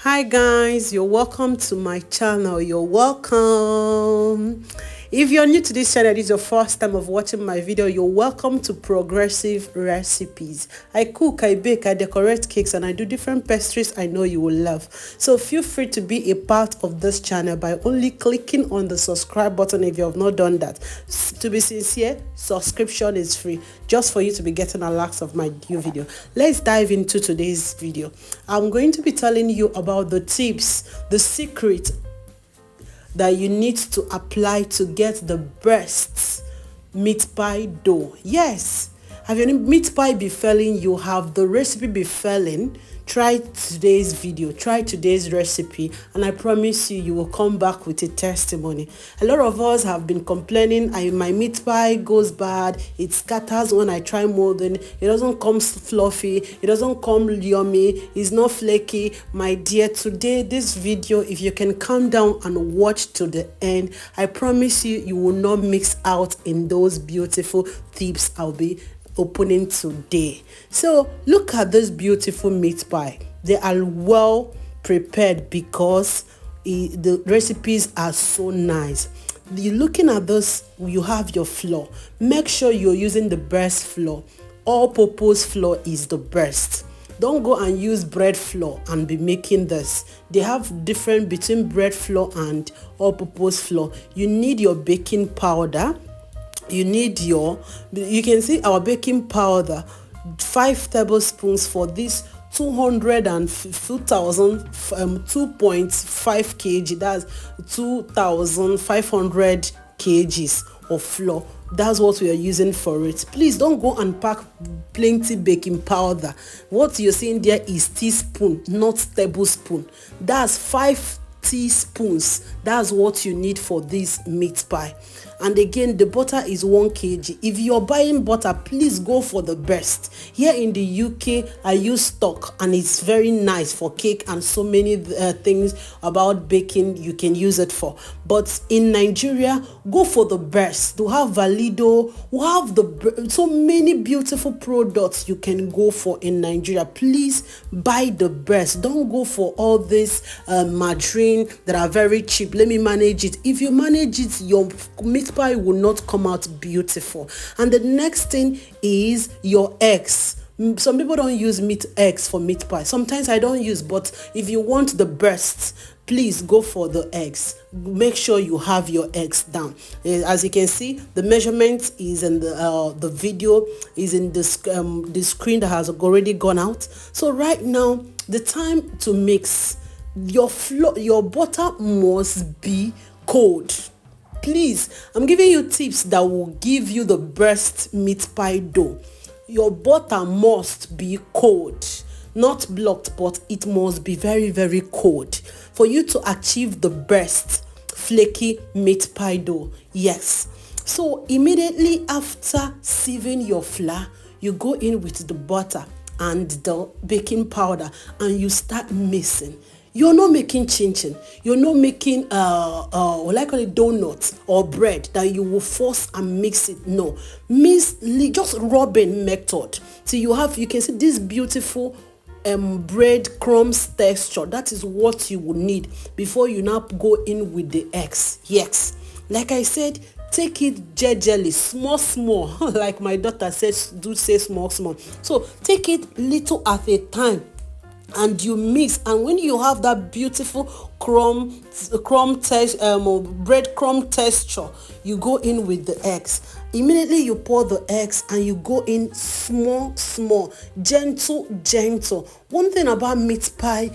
Hi guys, you're welcome to my channel. You're welcome. If you're new to this channel, this is your first time of watching my video, you're welcome to Progressive Recipes. I cook, I bake, I decorate cakes, and I do different pastries I know you will love. So feel free to be a part of this channel by only clicking on the subscribe button if you have not done that. To be sincere, subscription is free, just for you to be getting alerts of my new video. Let's dive into today's video. I'm going to be telling you about the tips, the secret that you need to apply to get the best meat pie dough. Yes, have your meat pie be failing, you have the recipe be failing, try today's video, try today's recipe, and I promise you will come back with a testimony. A lot of us have been complaining, my meat pie goes bad, it scatters when I try molding, it doesn't come fluffy, it doesn't come yummy, it's not flaky. My dear, today this video, if you can calm down and watch to the end, I promise you, you will not mix out in those beautiful tips I'll be opening today. So look at this beautiful meat pie. They are well prepared because the recipes are so nice. You're looking at this, you have your flour. Make sure you're using the best flour. All purpose flour is the best. Don't go and use bread flour and be making this. They have different between bread flour and all purpose flour. You need your baking powder. You need you can see our baking powder, 5 tablespoons for this 2,5 kg, that's 2,500 kgs of flour. That's what we are using for it. Please don't go and pack plenty baking powder. What you're seeing there is teaspoon, not tablespoon. That's 5 teaspoons. That's what you need for this meat pie. And again, the butter is 1 kg. If you're buying butter, please go for the best. Here in the UK, I use stock, and it's very nice for cake and so many things about baking you can use it for. But in Nigeria, go for the best. To have Valido, we have so many beautiful products you can go for in Nigeria. Please buy the best. Don't go for all this margarine that are very cheap. Let me manage it. If you manage it, your meat pie will not come out beautiful. And the next thing is your eggs. Some people don't use eggs for meat pie. Sometimes I don't use, but if you want the best, please go for the eggs. Make sure you have your eggs down. As you can see, the measurement is in the video is in the screen that has already gone out. So right now, the time to mix. Your butter must be cold. Please, I'm giving you tips that will give you the best meat pie dough. Your butter must be cold, not blocked, but it must be very, very cold for you to achieve the best flaky meat pie dough. Yes. So immediately after sieving your flour, you go in with the butter and the baking powder and you start mixing. You're not making chin-chin. You're not making donuts or bread that you will force and mix it. No, just rubbing method. So you can see this beautiful bread crumbs texture. That is what you will need before you now go in with the eggs. Yes, like I said, take it gingerly, small like my daughter says, do say small. So take it little at a time and you mix, and when you have that beautiful bread crumb texture, you go in with the eggs. Immediately you pour the eggs and you go in small, gentle. One thing about meat pie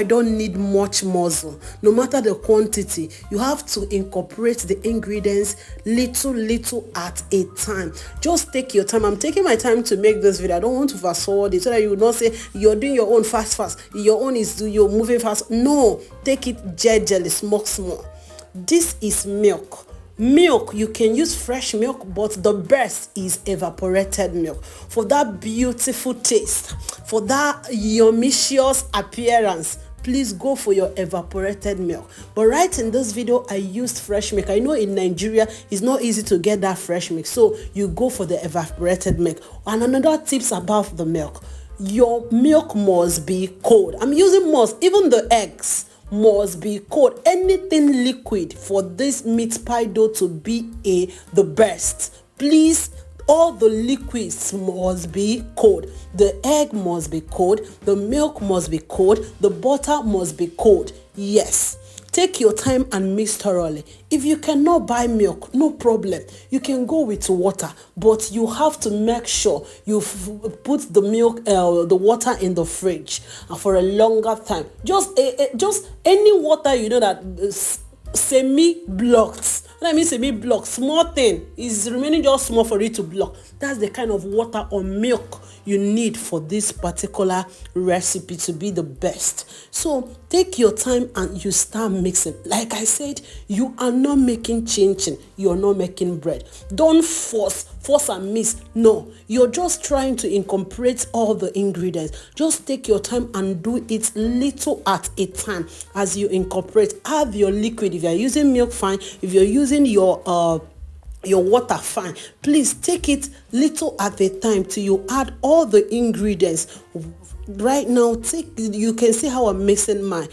don't need much muscle. No matter the quantity, you have to incorporate the ingredients little at a time. Just take your time. I'm taking my time to make this video. I don't want to fast forward it so that you will not say you're doing your own fast. Your own is you're moving fast. No, take it gingerly, small. This is milk. You can use fresh milk, but the best is evaporated milk for that beautiful taste, for that yummicious appearance. Please go for your evaporated milk. But right in this video, I used fresh milk. I know in Nigeria it's not easy to get that fresh milk, so you go for the evaporated milk. And another tips about the milk, your milk must be cold. I'm using must, even the eggs must be cold. Anything liquid for this meat pie dough to be the best. Please, all the liquids must be cold. The egg must be cold. The milk must be cold. The butter must be cold. Yes. Take your time and mix thoroughly. If you cannot buy milk, no problem. You can go with water, but you have to make sure you put the milk, the water in the fridge for a longer time. Just any water you know that is semi-blocked. When I mean semi-blocked, small thing is remaining just small for it to block. That's the kind of water or milk you need for this particular recipe to be the best. So take your time and you start mixing. Like I said, you are not making chin-chin. You're not making bread. Don't force and mix. No, you're just trying to incorporate all the ingredients. Just take your time and do it little at a time as you incorporate. Add your liquid. If you're using milk, fine. If you're using your water, fine. Please take it little at a time till you add all the ingredients. Right now, you can see how I'm mixing mine.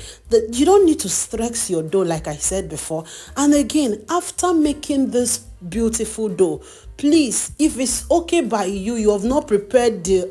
You don't need to stress your dough, like I said before. And again, after making this beautiful dough, please, if it's okay by you have not prepared the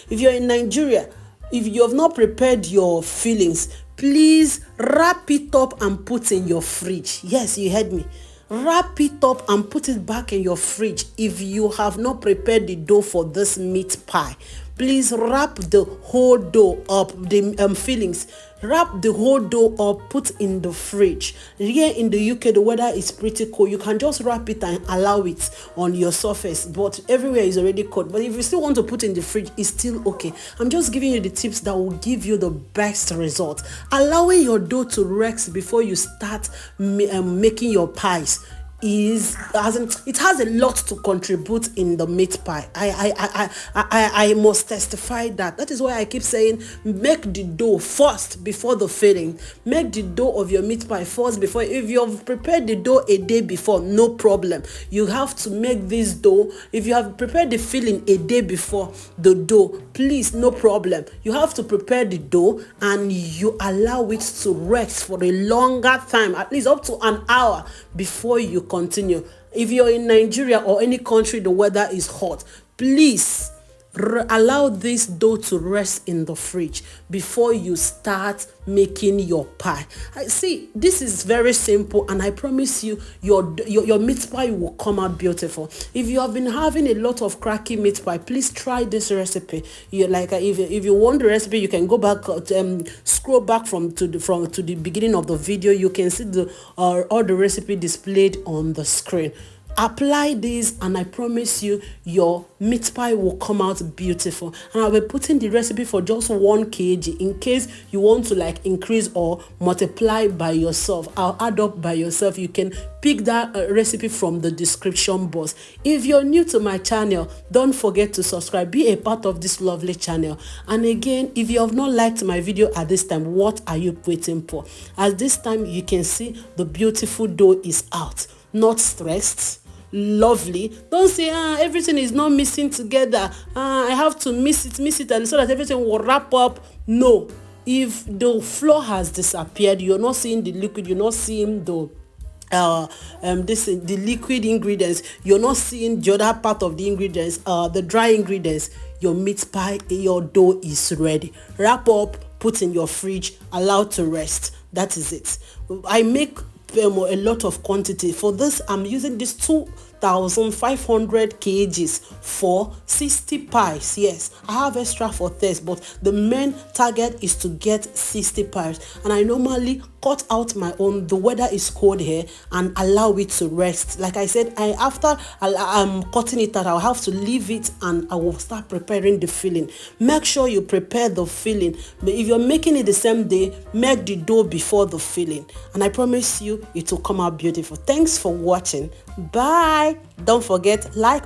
if you're in Nigeria, if you have not prepared your fillings, please wrap it up and put in your fridge. Yes, you heard me. Wrap it up and put it back in your fridge if you have not prepared the dough for this meat pie. Please wrap the whole dough up, the fillings. Wrap the whole dough up, put in the fridge. Here in the UK, the weather is pretty cold. You can just wrap it and allow it on your surface, but everywhere is already cold. But if you still want to put in the fridge, it's still okay. I'm just giving you the tips that will give you the best result. Allowing your dough to rest before you start making your pies it has a lot to contribute in the meat pie. I must testify that. That is why I keep saying make the dough first before the filling. Make the dough of your meat pie first before. If you've prepared the dough a day before, no problem. You have to make this dough. If you have prepared the filling a day before the dough, please, no problem. You have to prepare the dough and you allow it to rest for a longer time, at least up to an hour before you continue. If you're in Nigeria or any country the weather is hot, please allow this dough to rest in the fridge before you start making your pie. See, this is very simple, and I promise you your meat pie will come out beautiful. If you have been having a lot of cracky meat pie, please try this recipe. You like if you want the recipe, you can go back, scroll back to the beginning of the video. You can see all the recipe displayed on the screen. Apply this and I promise you your meat pie will come out beautiful. And I'll be putting the recipe for just 1 kg in case you want to like increase or multiply by yourself. I'll add up by yourself. You can pick that recipe from the description box. If you're new to my channel, don't forget to subscribe. Be a part of this lovely channel. And again, if you have not liked my video at this time, what are you waiting for? At this time, you can see the beautiful dough is out. Not stressed, lovely. Don't say everything is not mixing together. I have to mix it and so that everything will wrap up. No, if the flour has disappeared, you're not seeing the liquid, you're not seeing the liquid ingredients, you're not seeing the other part of the ingredients, the dry ingredients, your meat pie, your dough is ready. Wrap up, put in your fridge, allow to rest. That is it. I make a lot of quantity for this. I'm using this 2,500 kgs for 60 pies. Yes, I have extra for this, but the main target is to get 60 pies, and I normally cut out my own. The weather is cold here, and allow it to rest. Like I said, after I'm cutting it out, I'll have to leave it and I will start preparing the filling. Make sure you prepare the filling. But if you're making it the same day, make the dough before the filling, and I promise you it will come out beautiful. Thanks for watching. Bye. Don't forget, like,